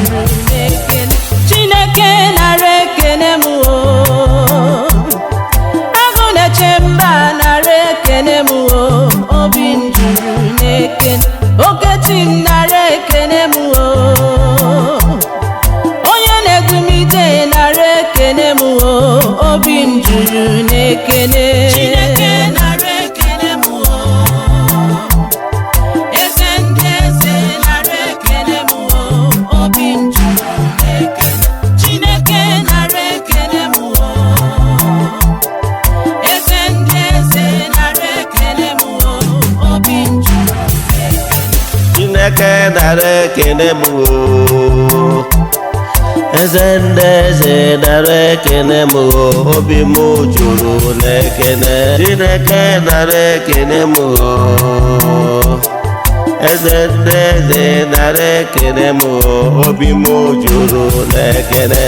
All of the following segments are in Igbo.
juru n'ekene Chineke nara ekene m agụ na-eche mba nara ekene m obi m juru n'ekene Okechi m nara ekene m onye na-egumide nara ekene m obi m juru n'ekene Chineke nara ekene m eze ndị eze nara ekene m obi m juru n'ekene Chineke nara ekene m eze ndị eze nara ekene m obi m juru Chineke nara ekene m eze ndị eze nara ekene m obi m juru n'ekene Chineke nara ekene m eze ndị eze nara ekene m obi m juru n'ekene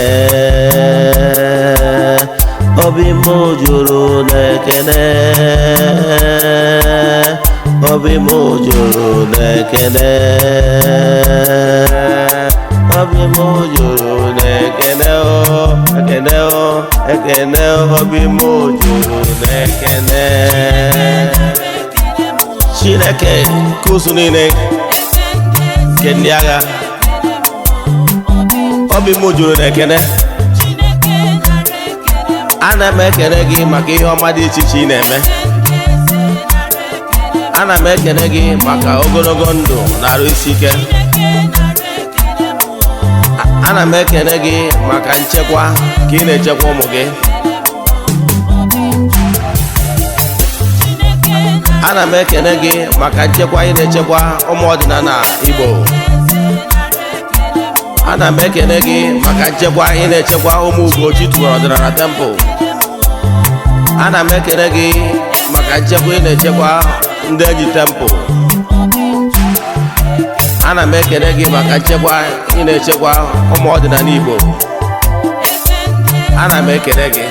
obi m juru n'ekene obi m juru n'ekene obi m juru n'ekene ekene ekene obi m juru n'ekene Chineke kusu niile nke ndị agha obi m juru n'ekene ana m ekene gị maka ihe ọma dị iche iche ị na-eme ana m ekene gị maka ogologo ndụ na arụ isi ike ana m ekene gị maka nchekwa ka ị na-echekwa ụmụ gị ana m ekene gị maka nchekwa ị na-echekwa ụmụ ọdịnala Igbo ana m ekene gị maka nchekwa ị na-echekwa ụmụ Ugochi tụwara ọdịnala temple ana m ekene gị maka nchekwa ị na-echekwa ndị enyi temple ana m ekene gị maka nchekwa ị na-echekwa ụmụ ọdịnala Igbo ana m ekene gị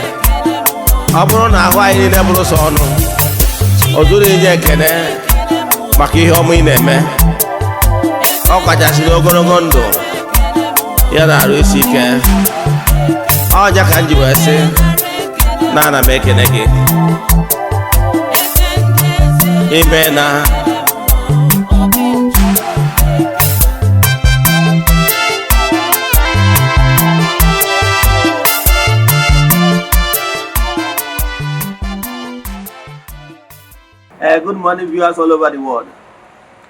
ọ bụrụ na ahụ anyị niile bụrụ sọ ọnụ o zuru inye ekene maka ihe ọma ị na-eme ọ kachasịrị ogologo ndụ ya na arụ isi ike ọnya ka m ji wee sị na ana m ekene gị ime na good morning viewers all over the world.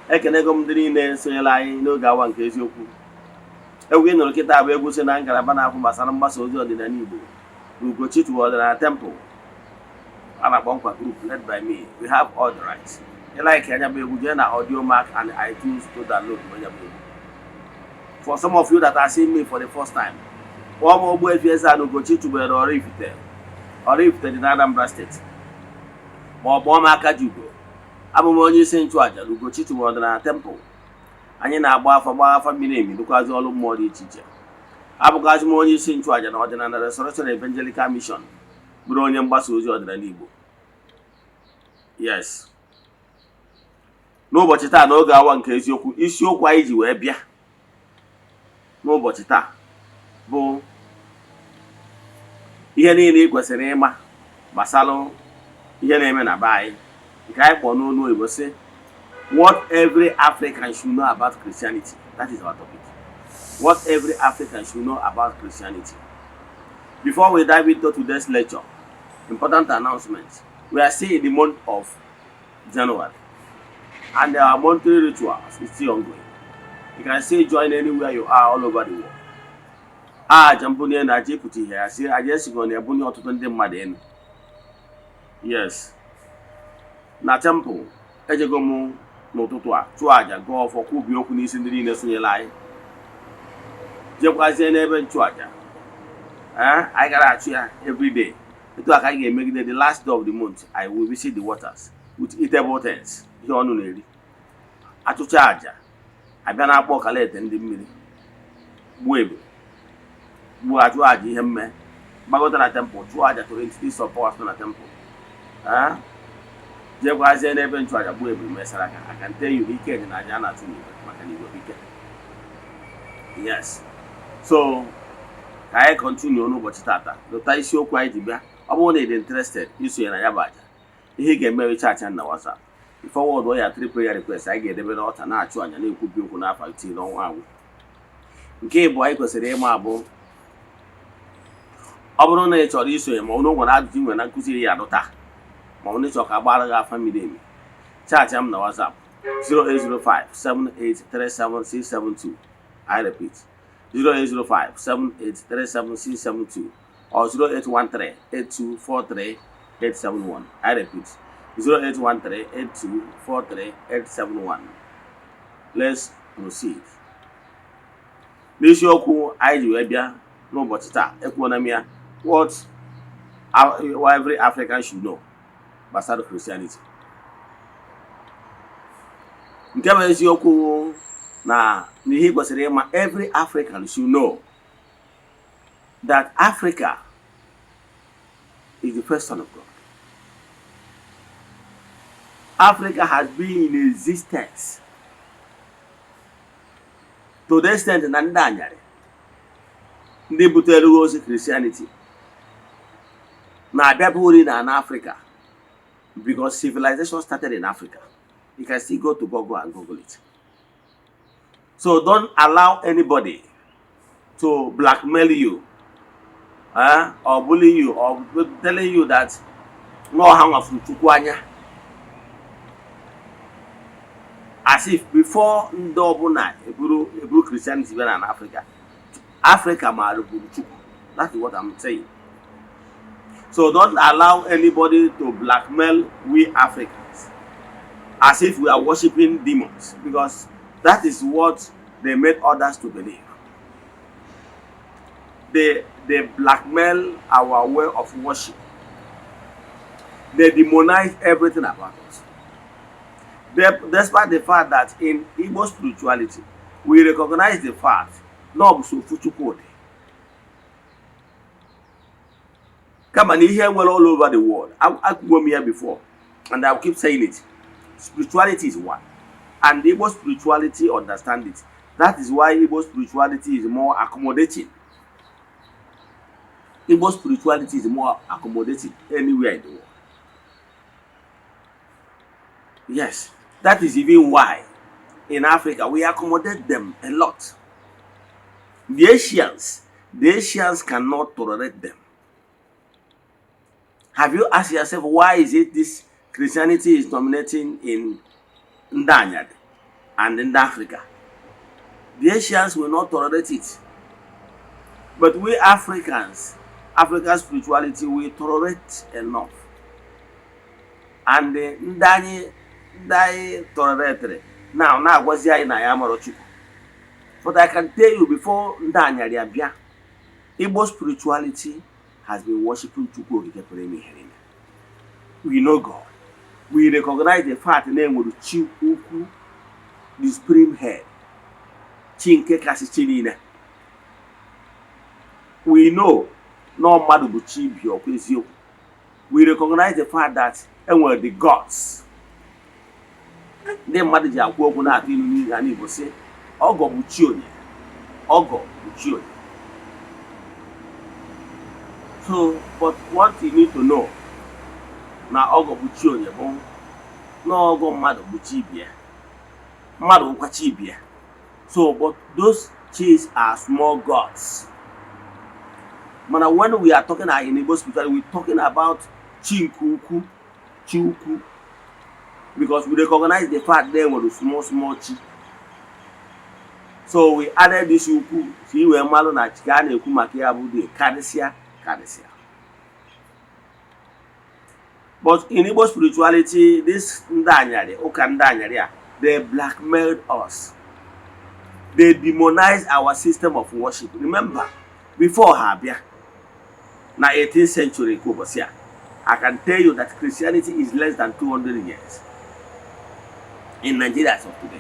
Ekenego m ndị niile sonyela anyị n'oge awa nke eziokwu. Egwu ị nụrụ kịta bụ egwu si na ngalaba na-akwụ gbasara mgbasa ozi ọdịnala Igbo Ugochi ọdịnala temple a na-akpọ nkwa group led by me. We have all the rights. You like anya bụ egwu jee na audio mark and iTunes to download anya bụ egwu. For some of you that are seeing me for the first time, kpọọ m Ogbuefi Eze-Ana Ugochi tubelu Oraifite dị na Anambra State. Ma ọ bụ ọma aka ji ugo abụ m onye isi nchụaja Ugochi ọdịnala temple anyị na-agba afa mmiri emi dịkwazị ọrụ mmụọ dị iche iche abụgazi m onye isi nchụaja na ọdịnala Restoration Evangelical Mission bụrụ onye mgbasa ozi ọdịnala Igbo. Yes, n'ụbọchị taa n'oge awa nke eziokwu isiokwu anyị ji wee bịa n'ụbọchị taa bụ ihe niile ị kwesịrị ịma gbasara ihe na-eme na be anyị nke anyị kpọrọ n'olu Igbo sị what every African should know about Christianity. That is our topic. What every African should know about Christianity. Before we dive into today's lecture, important announcement. We are still in the month of January and our monthly rituals is still ongoing. You can still join anywhere you are all over the world. Jambuni na jipụta ihe ya si ajesigo na ebunye ọtụtụ ndị mmadụ enu. Yes, na temple ejego m n'ụtụtụ a chụọ aja gụọ ọfọ kwubi okwu n'isi ndị niile sonyela anyị jekwazie n'ebe nchụaja anyị gara achụ ya every day. Etu aka anyị ga-emegide the last day of the month I will visit the waters with eatable things, ihe ọnụ na-eri. Achụcha aja abịa na-akpọ ọkalete ndị mmiri gbuo ebe gbuo achụ aja ihe mme gbagota na temple chụọ aja to entities support na temple jekwazie n'ebe nchụaja gbuo ebe mesara aka ntee yiri ike dị na aja na-achụ n'igwe maka na igwe ike. Yes, So ka anyị continue n'ụbọchị tata lụta isiokwu anyị ji bịa. Ọ bụrụ na ị dị interested isonye na ya bụ aja, ihe ị ga-eme chaatị na WhatsApp forward ya 3 prayer request anyị ga-edebe n'ọta na-achụ anya na-ekwubi okwu n'afọ itii n'ọnwa agwụ. Nke ịbụ anyị kwesịrị ịma abụ ọ bụrụ na ị chọrọ isonye ma ọ nwere ajụjụ nwere na nkụzi ya adụta ma ọ chọrọ ka agbara gị afa miri emi, chaatị m na WhatsApp 08057837672. I repeat 08057837672 or 08138243871. I repeat 08138243871. Let's proceed. N'isiokwu anyị ji wee bịa n'ụbọchị taa ekwuona m ya what every African should know gbasara Christianity. Nke bụ eziokwu na n'ihe kwesịrị ịma every African should know that Africa is the first son of God. Africa has been in existence to the extent na ndị anyarị ndị butere ozi Christianity na-abịabụri na Africa because civilization started in Africa. You can still go to Google and Google it. So don't allow anybody to blackmail you or bully you or telling you that no hang from Chukwanya. As if before Ndobuna, Hebrew Christianity were in Africa. Africa that's what I'm saying. So don't allow anybody to blackmail we Africans as if we are worshiping demons, because that is what they made others to believe. They blackmail our way of worship. They demonize everything about us. Despite the fact that in Igbo spirituality, we recognize the fact no so fuchukode. Come on, you hear well all over the world. I've come here before, and I'll keep saying it. Spirituality is one, and Igbo spirituality understand it. That is why Igbo spirituality is more accommodating. Igbo spirituality is more accommodating anywhere in the world. Yes, that is even why in Africa we accommodate them a lot. The Asians cannot tolerate them. Have you asked yourself why is it this Christianity is dominating in Ndanyad and in Africa? The Asians will not tolerate it. But we Africans, African spirituality, we tolerate enough. And Ndany tolerate it. Now was here in Ayamorochuku. But I can tell you before Ndanyad Abia, Igbo spirituality has been worshipping Chukwu. We know God. We recognize the fact name with Chukwu, the supreme head. Chinke Kasichinina. We know no Madubuchi Biokwezio. We recognize the fact that we're the gods. Then Madija Kwokuna in and Igbo say, Ogo Buchionye. Ogo Buchionye. So, but what you need to know now, Ogo Buchionye, no Ogo Madu Buchibia. Madu Kwachibia. So, but those chiefs are small gods. But when we are talking about in Igbo spirituality, we're talking about Chinkuku, Chuku, because we recognize the fact they were the small chi. So we added this Uku, see where Malona Chikane Kumakia Bude, Kadesia. But in Igbo spirituality, this Ndanyari, Okandanyari, they blackmailed us. They demonized our system of worship. Remember, before Habia, na 18th century Kobosia, I can tell you that Christianity is less than 200 years in Nigeria as of today.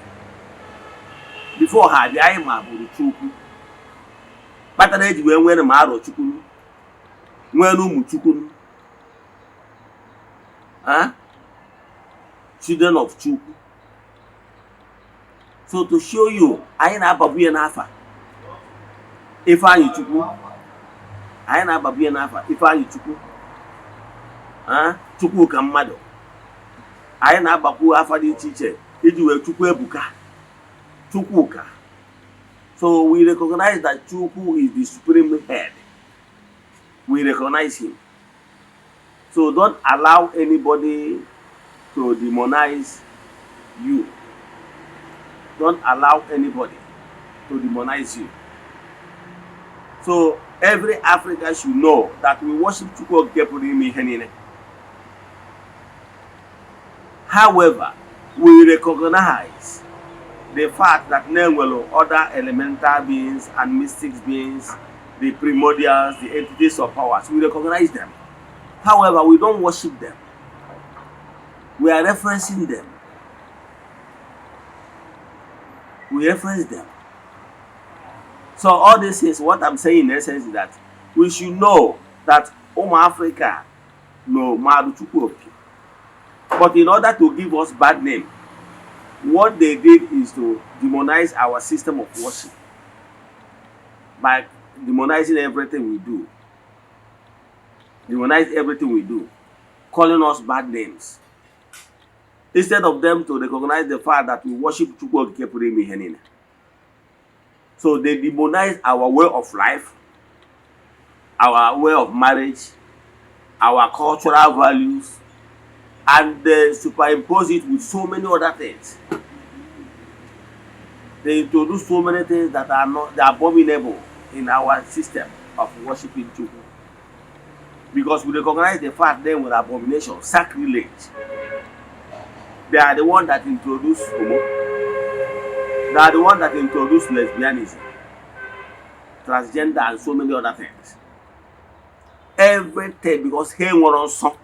Before Habia, I am Abu Chuku. But I did when Maro Chukunu, when Chukunu, children of Chuku. So to show you, I am Abu Nafa. Ifeanyi Chukwu, anyị na-agbabie n'afa Ifeanyi Chukwu, Chukwuka mmadụ, anyị na-agbakwu afa dị iche iche iji wee Chukwu ebuka, Chukwuka. So we recognize that Chukwu is the supreme head. We recognize him. So don't allow anybody to demonize you. Don't allow anybody to demonize you. So every African should know that we worship Chukwu Henine. However, we recognize the fact that there were other elemental beings and mystic beings, the primordials, the entities of powers. We recognize them. However, we don't worship them. We are referencing them. We reference them. So all this is what I'm saying in essence is that we should know that Africa no Maru Chukwu. But in order to give us bad name, what they did is to demonize our system of worship by demonizing everything we do. Demonize everything we do, calling us bad names. Instead of them to recognize the fact that we worship Chukwu Henine. So they demonize our way of life, our way of marriage, our cultural values, and they superimpose it with so many other things. They introduce so many things that are not abominable in our system of worshiping Chukwu. Because we recognize the fact they were abomination, sacrilege. They are the one that introduced homo. They are the one that introduced lesbianism, transgender, and so many other things. Everything because he was on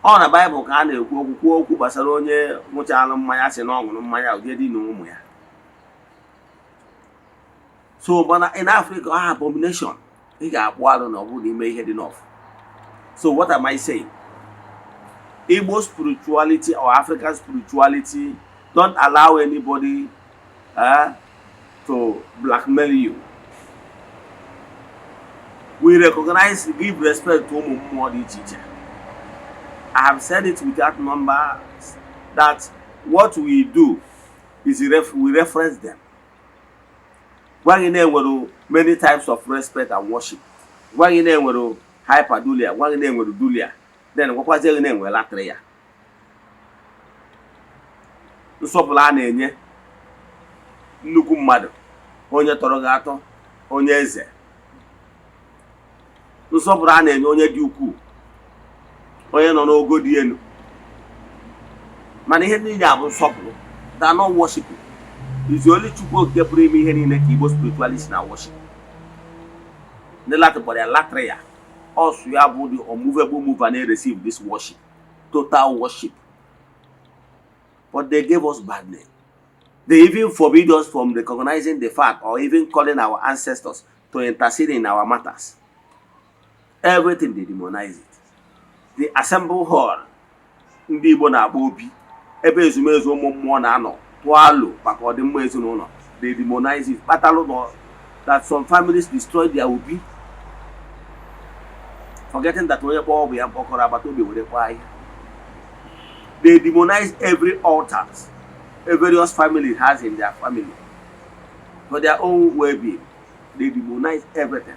on the Bible ka a na-ekwu okwu gbasara onye nwụchalụ mmanya si na ọ ṅụrụ mmanya ụdị dị na ụmụ ya. So but in Africa, abomination. Ị ga-akpụ arụ na ọ bụrụ ime ihe dị n'ọfụ. So what am I saying? Igbo spirituality or African spirituality, don't allow anybody to blackmail you. We recognize, give respect to Umumodi teacher. I have said it without numbers that what we do is we reference them. Many types of respect and worship. Hyperdulia, dulia. Then what was the name? Well, Latria. The Sopolane, Nukum Mado, Onya Torogato, Onya Eze. The Soprane, Onya Duku, Oya no good yen. Many Henry Yabu Soplo, they are not worshiping. It's only Chukwu Gepremi Henry Igbo spiritualists now worship. The latter body Latria. Us, we have the unmovable move and they receive this worship, total worship. But they gave us bad name. They even forbid us from recognizing the fact or even calling our ancestors to intercede in our matters. Everything they demonize it. The assemble hall, ndị Igbo na-agba obi, ebe ezumezu ụmụ mmụọ na-anọ, tụalụ maka ọdịmma ezinụlọ. They demonize it. Battle that some families destroy their obi. Forgetting that they demonize every altar a various family has in their family for their own well-being. They demonize everything.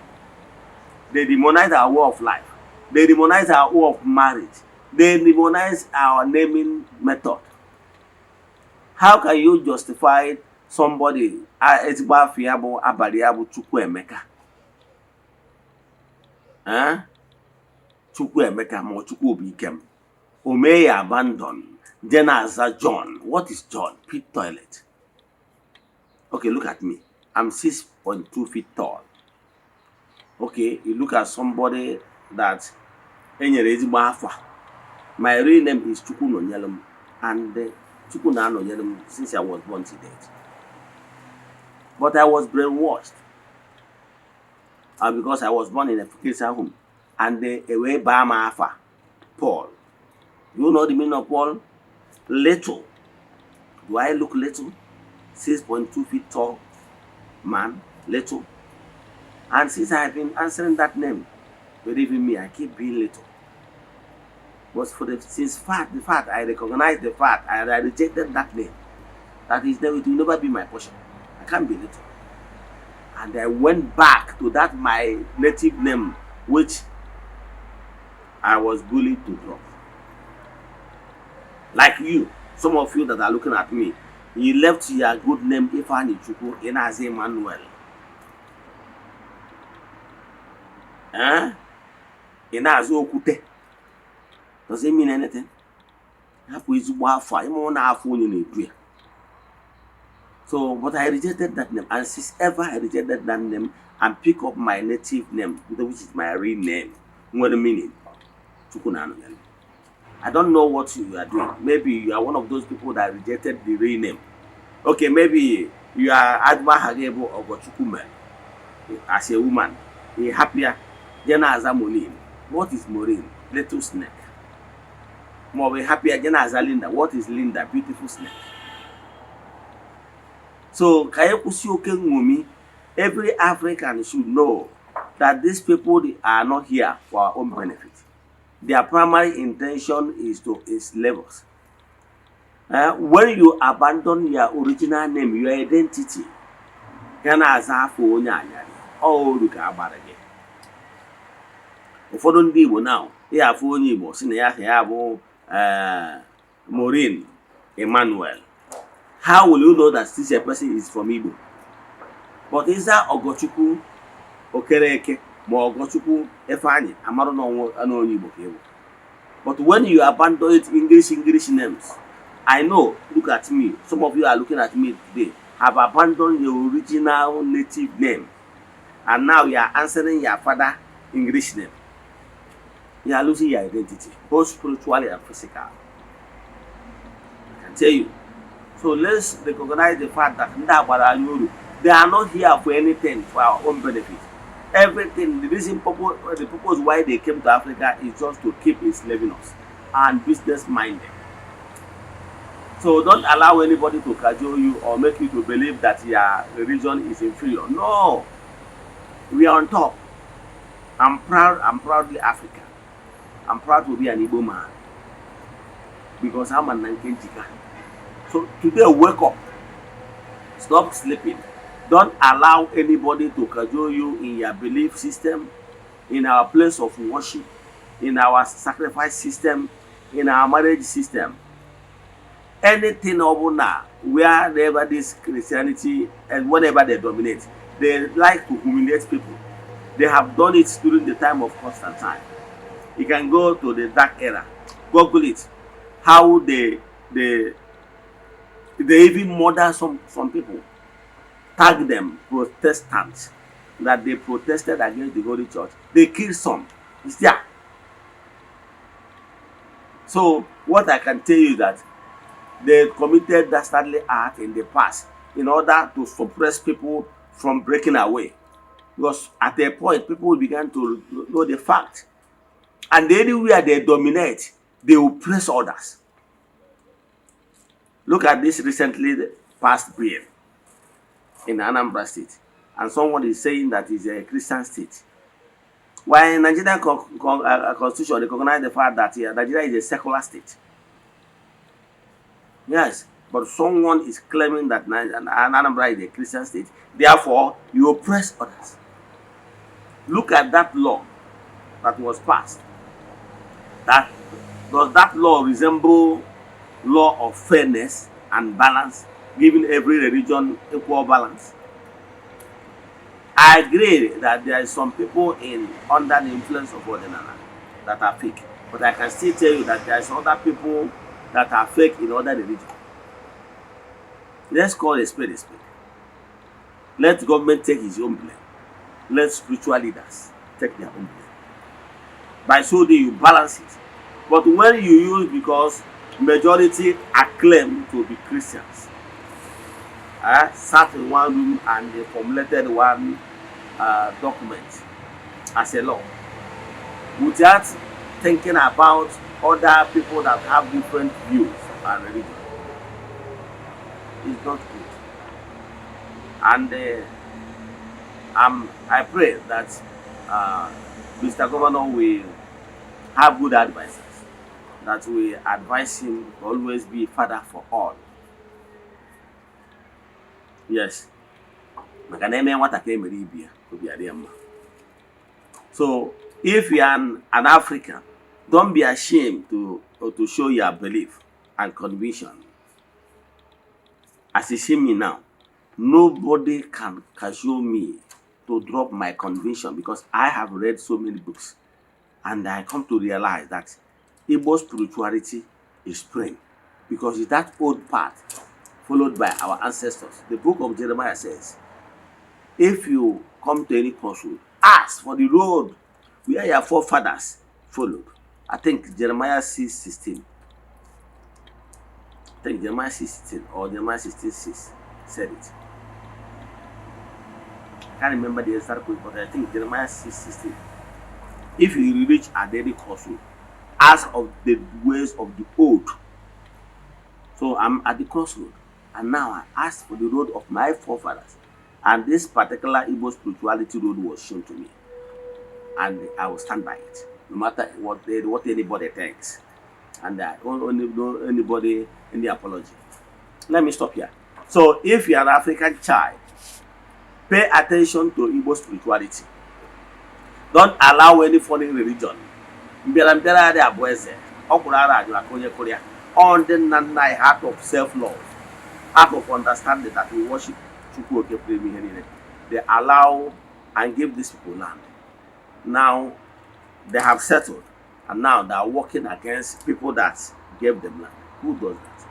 They demonize our way of life. They demonize our way of marriage. They demonize our naming method. How can you justify somebody Ezigbo Fiabo Abariabu Chukwuemeka? Chukwuemeka mo Chukwuobikem. Omeya abandon. Jenaza John. What is John? Pit toilet. Okay, look at me. I'm 6.2 feet tall. Okay, you look at somebody that my real name is Chukwu Nonyelum, and Chukwu na Nonyelum since I was born to date. But I was brainwashed. Because I was born in a Christian home. And away by my alpha, Paul. You know the meaning of Paul? Little. Do I look little? 6.2 feet tall man, little. And since I've been answering that name, believe in me, I keep being little. But for the fact I recognize the fact I rejected that name. That is, it will never be my portion. I can't be little. And I went back to that my native name, which I was bullied to drop. Like you, some of you that are looking at me, you left your good name Ifeanyi Chukwu in Eze-Emmanuel. In Eze-Okwute. Does it mean anything? So, but I rejected that name, and since ever I rejected that name and pick up my native name, which is my real name. What the meaning? I don't know what you are doing. Maybe you are one of those people that rejected the real name. Okay, maybe you are Adma Hagebo or Gochukume as a woman. You're happier. Jena as a Morin. What is Morin? Little snake. More happier Jena as a Linda. What is Linda? Beautiful snake. So, every African should know that these people are not here for our own benefit. Their primary intention is to enslave us. When you abandon your original name, your identity, ụfọdụ ndị Igbo now, ya afụ onye Igbo si na ya bụ Maureen Emmanuel. How will you know that this person is from Igbo? But is that Ogochukwu Okereke or Ogochukwu Ifeanyi Amaro no Igbo? But when you abandon it English names, I know, look at me, some of you are looking at me today, have abandoned your original native name, and now you are answering your father English name. You are losing your identity, both spiritually and physical. I can tell you. So let's recognize the fact that they are not here for anything for our own benefit. Everything, the purpose why they came to Africa is just to keep enslaving us and business minded. So don't allow anybody to cajole you or make you to believe that your religion is inferior. No, we are on top. I'm proudly African. I'm proud to be an Igbo man because I'm an Nankenjika. So today, wake up. Stop sleeping. Don't allow anybody to cajole you in your belief system, in our place of worship, in our sacrifice system, in our marriage system. Anything over now, wherever this Christianity and whenever they dominate, they like to humiliate people. They have done it during the time of Constantine. You can go to the dark era, Google it, how they even murder some people, tag them Protestants, that they protested against the Holy Church. They killed some. It's there. So what I can tell you is that they committed dastardly act in the past in order to suppress people from breaking away. Because at a point, people began to know the fact. And anywhere they dominate, they oppress others. Look at this recently passed bill in Anambra State. And someone is saying that it's a Christian state. While in Nigerian constitution recognize the fact that Nigeria is a secular state. Yes, but someone is claiming that Anambra is a Christian state. Therefore, you oppress others. Look at that law that was passed. Does that law resemble law of fairness and balance, giving every religion equal balance? I agree that there are some people under the influence of Eze-Ana that are fake. But I can still tell you that there are other people that are fake in other religions. Let's call a spade a spade. Let government take his own blame. Let spiritual leaders take their own blame. By so doing, you balance it. But when you use, because majority acclaim to be Christians, sat in one room and they formulated one document as a law, without thinking about other people that have different views and religion, it's not good. And I pray that Mr. Governor will have good advisors, that will advise him to always be father for all. Yes. So if you are an African, don't be ashamed to show your belief and conviction. As you see me now, nobody can cajole me to drop my conviction, because I have read so many books and I come to realize that Igbo spirituality is praying, because it's that old path followed by our ancestors. The book of Jeremiah says, if you come to any crossroad, ask for the road where your forefathers followed. I think Jeremiah 6:16. I think Jeremiah 6:16 or Jeremiah 16:6 said it. I can't remember the exact quote, but I think Jeremiah 6:16. If you reach at any crossroad, ask of the ways of the old. So I'm at the crossroad, and now I ask for the road of my forefathers. And this particular Igbo spirituality road was shown to me, and I will stand by it, no matter what anybody thinks, and I don't owe anybody any apology. Let me stop here. So if you are an African child, pay attention to Igbo spirituality. Don't allow any foreign religion. On the heart of self-love, heart of understanding that we worship. They allow and give these people land. Now they have settled, and now they are working against people that gave them land. Who does that?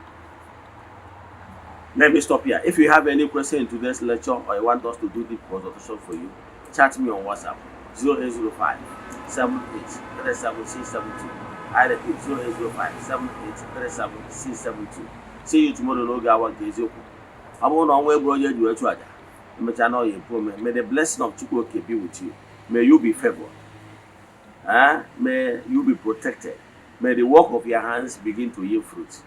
Let me stop here. If you have any question in today's lecture, or you want us to do the consultation for you, chat me on WhatsApp 0805 78 37672. I repeat 0805 78 37672. See you tomorrow. No gawa geziokwu. May the blessing of Chukwuoke be with you. May you be favored. May you be protected. May the work of your hands begin to yield fruit.